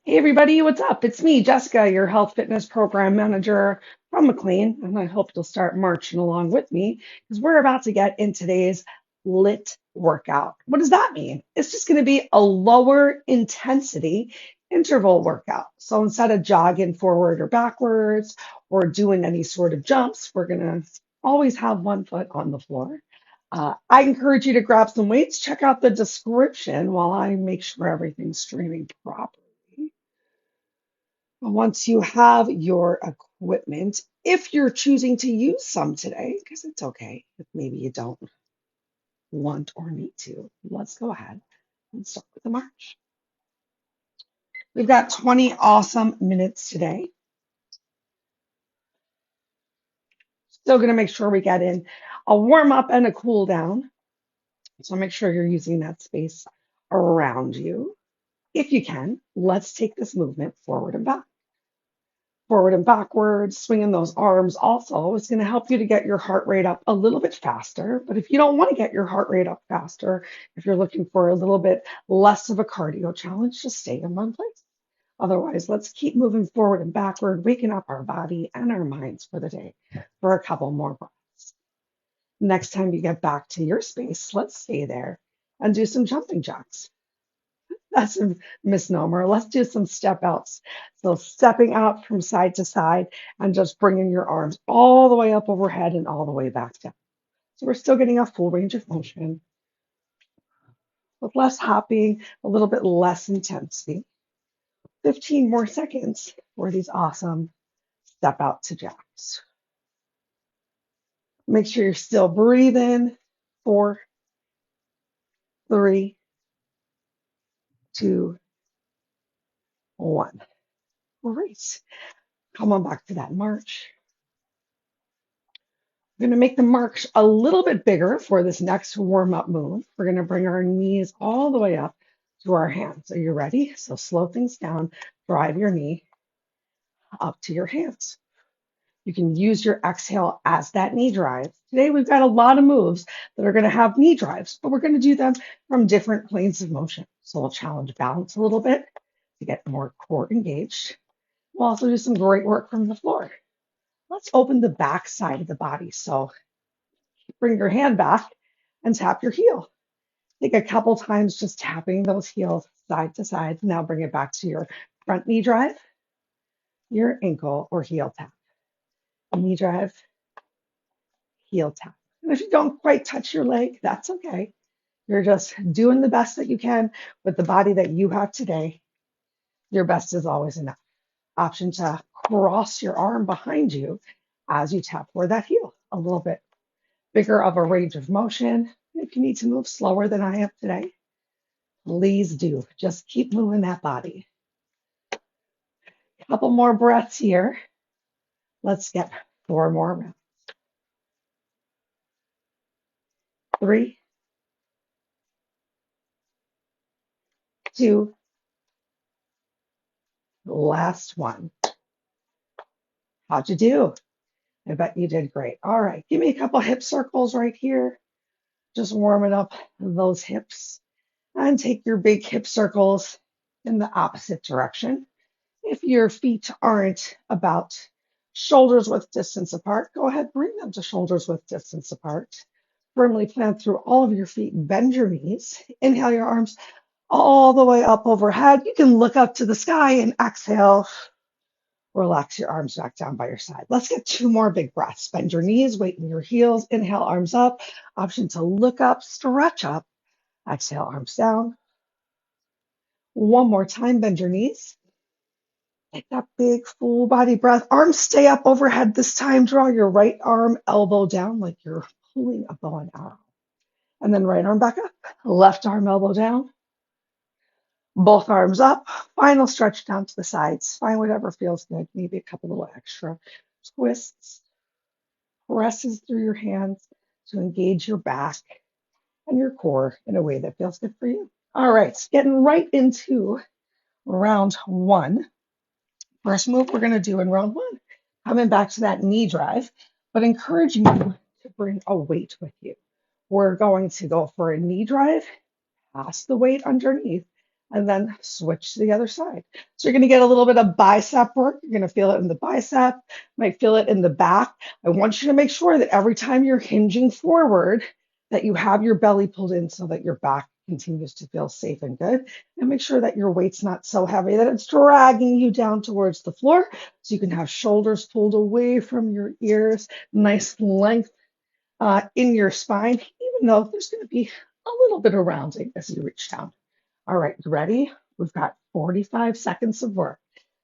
Hey everybody, what's up? It's me, Jessica, your health fitness program manager from McLean, and I hope you'll start marching along with me because we're about to get in today's LIIT workout. What does that mean? It's just going to be a lower intensity interval workout. So instead of jogging forward or backwards or doing any sort of jumps, we're going to always have one foot on the floor. I encourage you to grab some weights. Check out the description while I make sure everything's streaming properly. Once you have your equipment, if you're choosing to use some today, because it's okay if maybe you don't want or need to, let's go ahead and start with the march. We've got 20 awesome minutes today. Still going to make sure we get in a warm up and a cool down. So make sure you're using that space around you. If you can, let's take this movement forward and back. Forward and backwards, swinging those arms also is going to help you to get your heart rate up a little bit faster. But if you don't want to get your heart rate up faster, if you're looking for a little bit less of a cardio challenge, just stay in one place. Otherwise, let's keep moving forward and backward, waking up our body and our minds for the day for a couple more breaths. Next time you get back to your space, let's stay there and do some jumping jacks. That's a misnomer. Let's do some step outs. So stepping out from side to side and just bringing your arms all the way up overhead and all the way back down. So we're still getting a full range of motion with less hopping, a little bit less intensity. 15 more seconds for these awesome step out to jacks. Make sure you're still breathing. 4, 3, 2, 1. Great. Come on back to that march. We're going to make the march a little bit bigger for this next warm-up move. We're going to bring our knees all the way up to our hands. Are you ready? So slow things down. Drive your knee up to your hands. You can use your exhale as that knee drive. Today we've got a lot of moves that are going to have knee drives, but we're going to do them from different planes of motion. So we'll challenge balance a little bit to get more core engaged. We'll also do some great work from the floor. Let's open the back side of the body. So bring your hand back and tap your heel. Take a couple times just tapping those heels side to side. Now bring it back to your front knee drive, your ankle or heel tap. Knee drive, heel tap. And if you don't quite touch your leg, that's okay. You're just doing the best that you can with the body that you have today. Your best is always enough. Option to cross your arm behind you as you tap for that heel. A little bit bigger of a range of motion. If you need to move slower than I am today, please do. Just keep moving that body. A couple more breaths here. Let's get 4 more rounds. 3, 2, last one. How'd you do? I bet you did great. All right, give me a couple hip circles right here. Just warming up those hips. And take your big hip circles in the opposite direction. If your feet aren't about shoulders width distance apart, go ahead, bring them to shoulders width distance apart. Firmly plant through all of your feet, bend your knees. Inhale your arms all the way up overhead. You can look up to the sky and exhale. Relax your arms back down by your side. Let's get 2 more big breaths. Bend your knees, weight in your heels. Inhale, arms up. Option to look up, stretch up. Exhale, arms down. One more time, bend your knees. Take that big full body breath. Arms stay up overhead this time. Draw your right arm, elbow down like you're pulling a bow and arrow. And then right arm back up. Left arm, elbow down. Both arms up. Final stretch down to the sides. Find whatever feels good. Maybe a couple little extra twists. Presses through your hands to engage your back and your core in a way that feels good for you. All right, getting right into round 1. First move we're going to do in round 1, coming back to that knee drive, but encouraging you to bring a weight with you. We're going to go for a knee drive, pass the weight underneath, and then switch to the other side. So you're going to get a little bit of bicep work. You're going to feel it in the bicep, might feel it in the back. I want you to make sure that every time you're hinging forward, that you have your belly pulled in so that your back continues to feel safe and good. And make sure that your weight's not so heavy that it's dragging you down towards the floor. So you can have shoulders pulled away from your ears, nice length in your spine, even though there's going to be a little bit of rounding as you reach down. All right, you ready? We've got 45 seconds of work,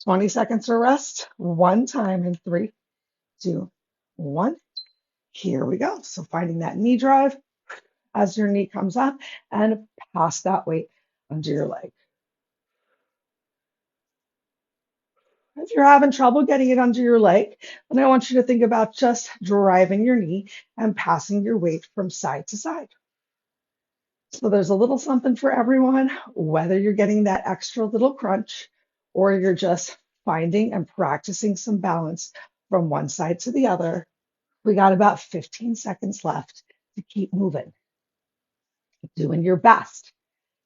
20 seconds of rest, one time in 3, 2, 1. Here we go. So finding that knee drive as your knee comes up and pass that weight under your leg. If you're having trouble getting it under your leg, then I want you to think about just driving your knee and passing your weight from side to side. So there's a little something for everyone, whether you're getting that extra little crunch or you're just finding and practicing some balance from one side to the other. We got about 15 seconds left to keep moving, doing your best.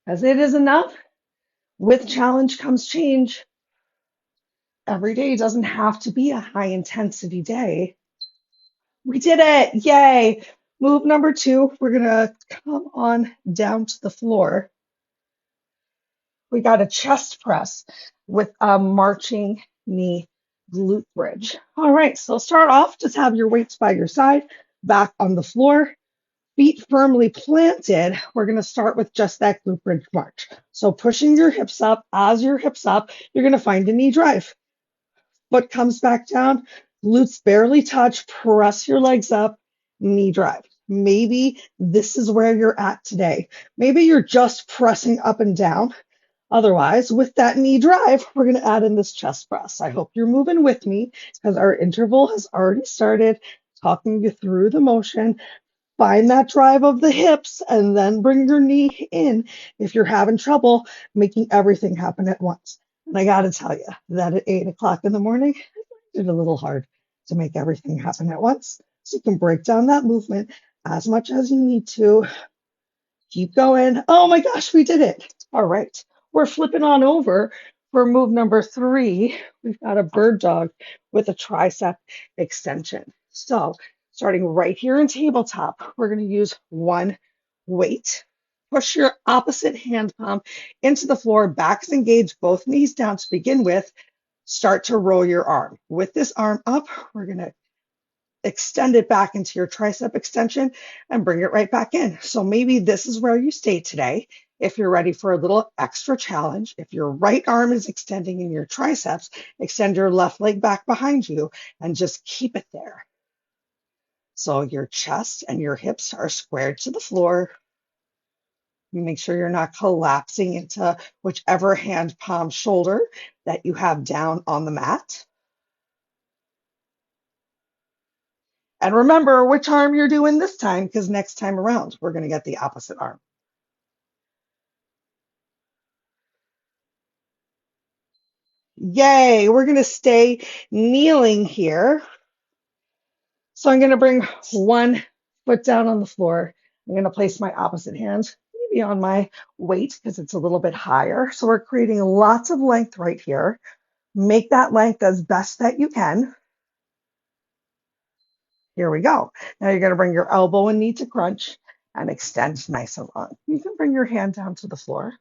As it is enough, with challenge comes change. Every day doesn't have to be a high intensity day. We did it. Yay. Move number 2. We're going to come on down to the floor. We got a chest press with a marching knee glute bridge. All right, so start off, just have your weights by your side, back on the floor, feet firmly planted. We're going to start with just that glute bridge march. So pushing your hips up, as your hips up, you're going to find a knee drive. Foot comes back down, glutes barely touch, press your legs up, knee drive. Maybe this is where you're at today. Maybe you're just pressing up and down. Otherwise, with that knee drive, we're going to add in this chest press. I hope you're moving with me because our interval has already started, talking you through the motion. Find that drive of the hips and then bring your knee in if you're having trouble making everything happen at once. And I got to tell you that at 8 o'clock in the morning, it's a little hard to make everything happen at once. So you can break down that movement as much as you need to. Keep going. Oh my gosh, we did it. All right. We're flipping on over for move number 3. We've got a bird dog with a tricep extension. So starting right here in tabletop, we're going to use one weight. Push your opposite hand palm into the floor, backs engaged, both knees down to begin with. Start to roll your arm. With this arm up, we're going to extend it back into your tricep extension and bring it right back in. So maybe this is where you stay today. If you're ready for a little extra challenge, if your right arm is extending in your triceps, extend your left leg back behind you and just keep it there. So your chest and your hips are squared to the floor. Make sure you're not collapsing into whichever hand, palm, shoulder that you have down on the mat. And remember which arm you're doing this time, because next time around, we're going to get the opposite arm. Yay, we're going to stay kneeling here. So I'm going to bring one foot down on the floor. I'm going to place my opposite hand maybe on my weight because it's a little bit higher. So we're creating lots of length right here. Make that length as best that you can. Here we go. Now you're going to bring your elbow and knee to crunch and extend nice and long. You can bring your hand down to the floor.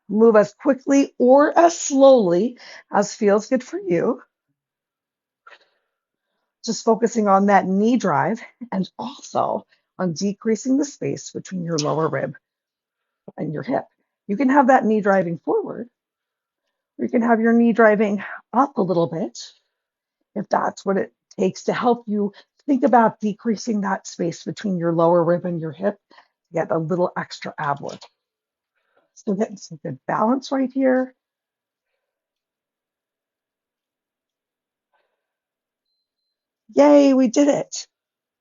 Move as quickly or as slowly as feels good for you. Just focusing on that knee drive and also on decreasing the space between your lower rib and your hip. You can have that knee driving forward, or you can have your knee driving up a little bit if that's what it takes to help you think about decreasing that space between your lower rib and your hip to get a little extra ab work. Still getting some good balance right here. Yay, we did it.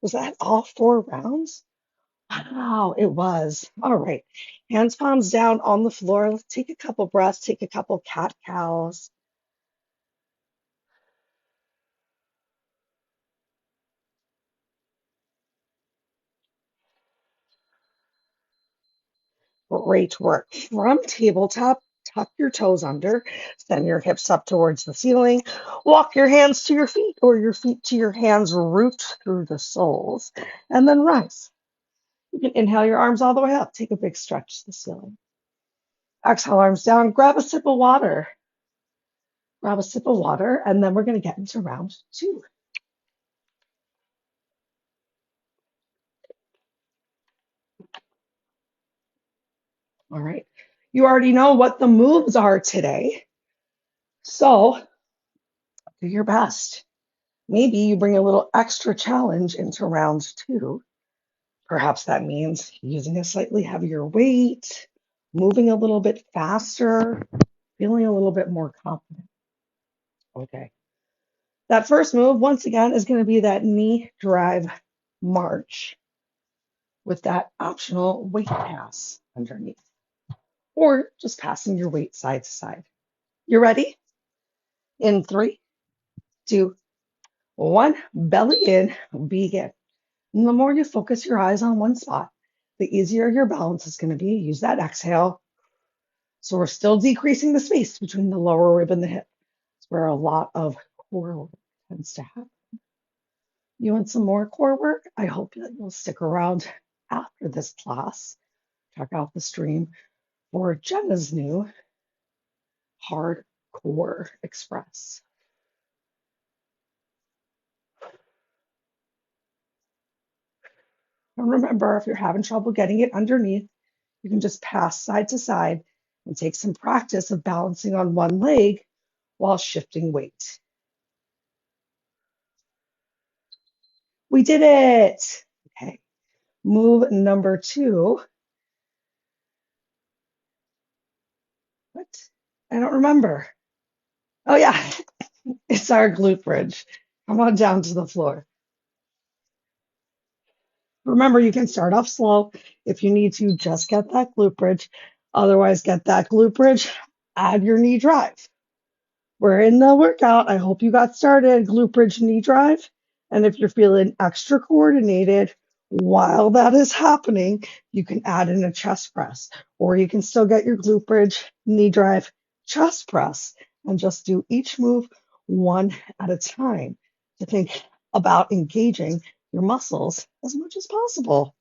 Was that all 4 rounds? Wow, it was. All right. Hands, palms down on the floor. Let's take a couple breaths, take a couple cat cows. Great work. From tabletop, tuck your toes under, send your hips up towards the ceiling. Walk your hands to your feet or your feet to your hands, root through the soles, and then rise. You can inhale your arms all the way up. Take a big stretch to the ceiling. Exhale, arms down. Grab a sip of water. Grab a sip of water, and then we're going to get into round two. All right. You already know what the moves are today. So do your best. Maybe you bring a little extra challenge into round two. Perhaps that means using a slightly heavier weight, moving a little bit faster, feeling a little bit more confident. Okay. That first move, once again, is going to be that knee drive march with that optional weight pass underneath, or just passing your weight side to side. You ready? In 3, 2, 1, belly in, begin. And the more you focus your eyes on one spot, the easier your balance is going to be. Use that exhale. So we're still decreasing the space between the lower rib and the hip. It's where a lot of core work tends to happen. You want some more core work? I hope that you'll stick around after this class. Check out the stream for Jenna's new Hardcore Express. And remember, if you're having trouble getting it underneath, you can just pass side to side and take some practice of balancing on one leg while shifting weight. We did it. Okay. Move number 2. What? I don't remember. Oh, yeah. It's our glute bridge. Come on down to the floor. Remember, you can start off slow. If you need to, just get that glute bridge. Otherwise, get that glute bridge, add your knee drive. We're in the workout. I hope you got started. Glute bridge knee drive. And if you're feeling extra coordinated while that is happening, you can add in a chest press, or you can still get your glute bridge knee drive chest press and just do each move one at a time to think about engaging your muscles as much as possible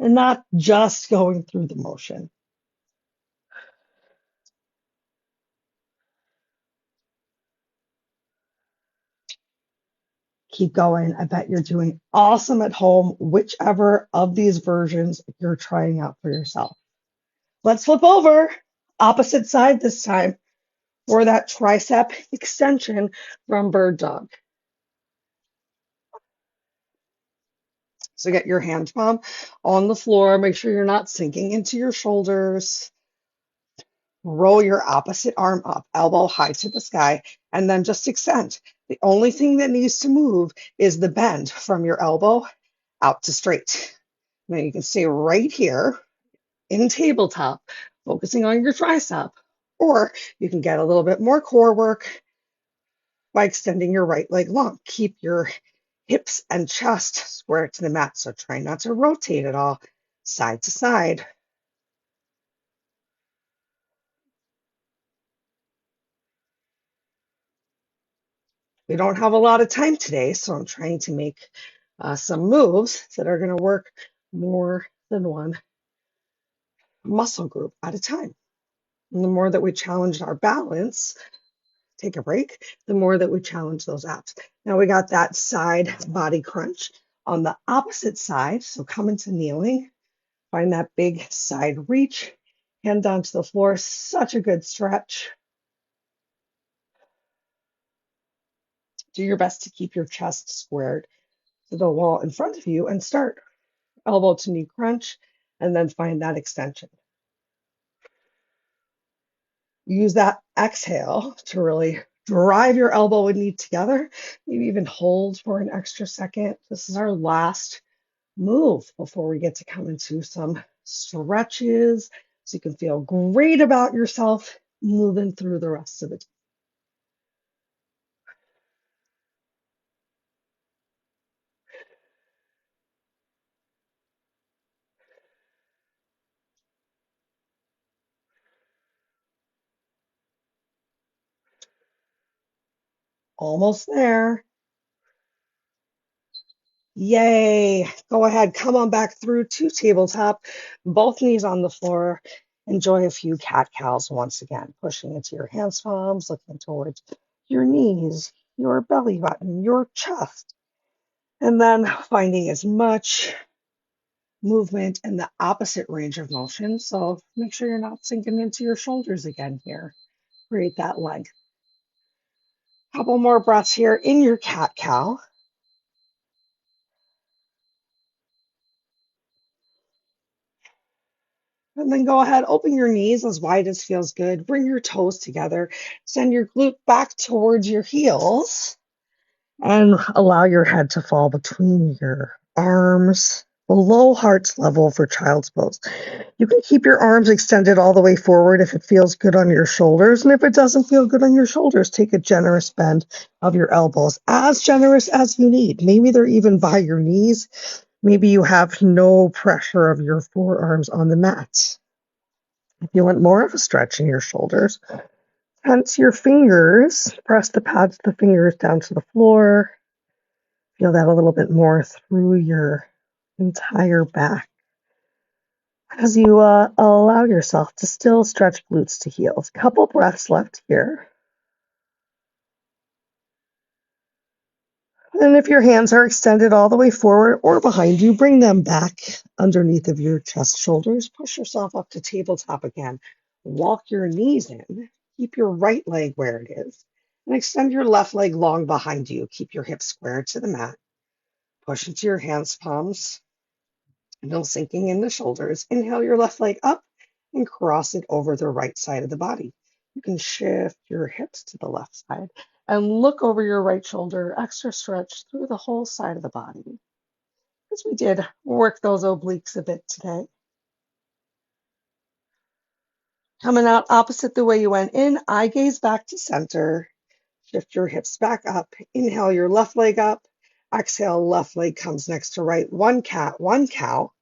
and not just going through the motion. Keep going. I bet you're doing awesome at home, whichever of these versions you're trying out for yourself. Let's flip over, opposite side this time for that tricep extension from bird dog. So get your hand palm on the floor. Make sure you're not sinking into your shoulders. Roll your opposite arm up, elbow high to the sky, and then just extend. The only thing that needs to move is the bend from your elbow out to straight. Now you can stay right here in tabletop, focusing on your tricep, or you can get a little bit more core work by extending your right leg long. Keep your hips and chest square to the mat, so try not to rotate at all, side to side. We don't have a lot of time today, so I'm trying to make some moves that are going to work more than one muscle group at a time. And the more that we challenge our balance, take a break, the more that we challenge those abs. Now we got that side body crunch on the opposite side. So come into kneeling, find that big side reach, hand down to the floor. Such a good stretch. Do your best to keep your chest squared to the wall in front of you and start elbow to knee crunch and then find that extension. Use that exhale to really drive your elbow and knee together. Maybe even hold for an extra second. This is our last move before we get to come into some stretches so you can feel great about yourself moving through the rest of the day. Almost there. Yay. Go ahead. Come on back through to tabletop. Both knees on the floor. Enjoy a few cat cows once again. Pushing into your hands, palms, looking towards your knees, your belly button, your chest. And then finding as much movement in the opposite range of motion. So make sure you're not sinking into your shoulders again here. Create that leg. Couple more breaths here in your cat cow. And then go ahead, open your knees as wide as feels good. Bring your toes together. Send your glute back towards your heels. And allow your head to fall between your arms, below heart's level for child's pose. You can keep your arms extended all the way forward if it feels good on your shoulders. And if it doesn't feel good on your shoulders, take a generous bend of your elbows, as generous as you need. Maybe they're even by your knees. Maybe you have no pressure of your forearms on the mat. If you want more of a stretch in your shoulders, tense your fingers, press the pads of the fingers down to the floor. Feel that a little bit more through your entire back as you allow yourself to still stretch glutes to heels. Couple breaths left here. And if your hands are extended all the way forward or behind you, bring them back underneath of your chest shoulders. Push yourself up to tabletop again. Walk your knees in. Keep your right leg where it is. And extend your left leg long behind you. Keep your hips squared to the mat. Push into your hands, palms. No sinking in the shoulders. Inhale your left leg up and cross it over the right side of the body. You can shift your hips to the left side and look over your right shoulder, extra stretch through the whole side of the body. As we did work those obliques a bit today. Coming out opposite the way you went in, eye gaze back to center. Shift your hips back up. Inhale your left leg up. Exhale, left leg comes next to right. One cat, one cow.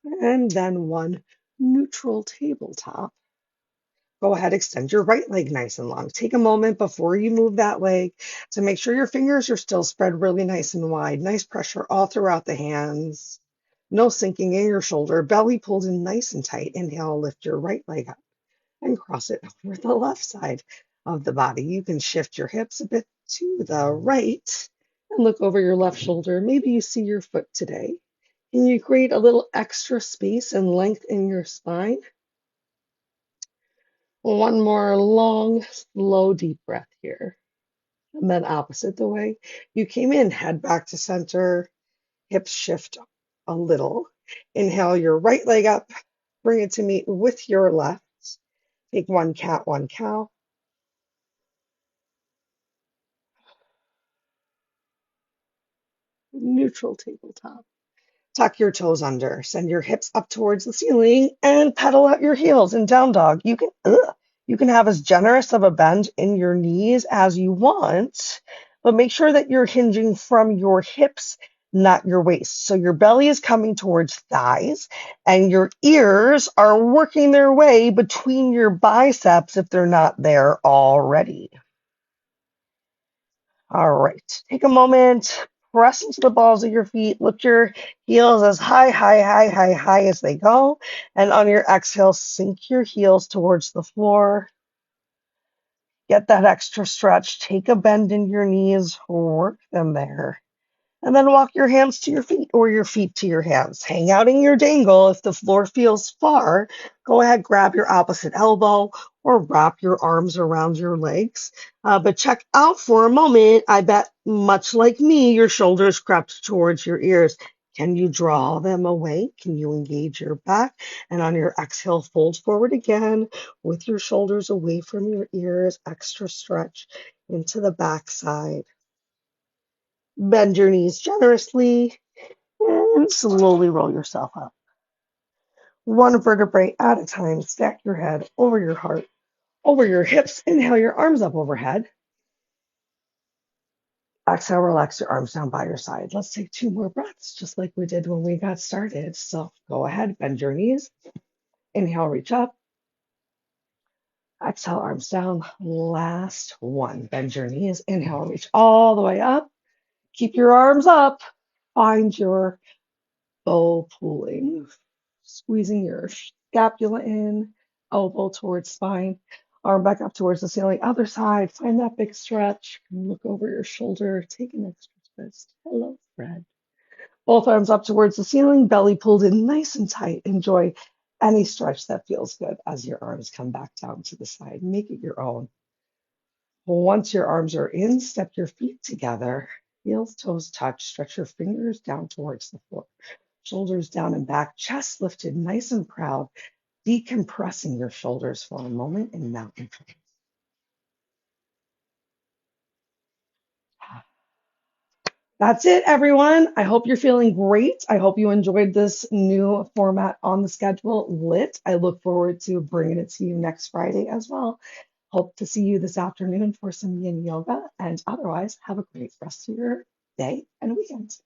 And then one neutral tabletop. Go ahead, extend your right leg nice and long. Take a moment before you move that leg to make sure your fingers are still spread really nice and wide. Nice pressure all throughout the hands. No sinking in your shoulder. Belly pulled in nice and tight. Inhale, lift your right leg up and cross it over the left side of the body. You can shift your hips a bit to the right and look over your left shoulder. Maybe you see your foot today. Can you create a little extra space and length in your spine? One more long, slow, deep breath here. And then opposite the way you came in, head back to center, hips shift a little. Inhale your right leg up, bring it to meet with your left. Take one cat, one cow. Neutral tabletop. Tuck your toes under, send your hips up towards the ceiling, and pedal out your heels in down dog. You can have as generous of a bend in your knees as you want, but make sure that you're hinging from your hips, not your waist. So your belly is coming towards thighs, and your ears are working their way between your biceps if they're not there already. All right, take a moment, press into the balls of your feet, lift your heels as high as they go. And on your exhale, sink your heels towards the floor. Get that extra stretch. Take a bend in your knees, work them there. And then walk your hands to your feet or your feet to your hands. Hang out in your dangle. If the floor feels far, go ahead, grab your opposite elbow or wrap your arms around your legs. But check out for a moment. I bet, much like me, your shoulders crept towards your ears. Can you draw them away? Can you engage your back? And on your exhale, fold forward again with your shoulders away from your ears. Extra stretch into the back side. Bend your knees generously and slowly roll yourself up. One vertebrae at a time. Stack your head over your heart, over your hips. Inhale your arms up overhead. Exhale, relax your arms down by your side. Let's take two more breaths, just like we did when we got started. So go ahead, bend your knees. Inhale, reach up. Exhale, arms down. Last one. Bend your knees. Inhale, reach all the way up. Keep your arms up. Find your bow pulling, squeezing your scapula in, elbow towards spine, arm back up towards the ceiling. Other side, find that big stretch. Look over your shoulder. Take an extra twist. Hello, Fred. Both arms up towards the ceiling, belly pulled in nice and tight. Enjoy any stretch that feels good as your arms come back down to the side. Make it your own. Once your arms are in, step your feet together. Heels, toes touch. Stretch your fingers down towards the floor. Shoulders down and back, chest lifted, nice and proud. Decompressing your shoulders for a moment in mountain pose. That's it, everyone. I hope you're feeling great. I hope you enjoyed this new format on the schedule, LIIT. I look forward to bringing it to you next Friday as well. Hope to see you this afternoon for some yin yoga. And otherwise, have a great rest of your day and weekend.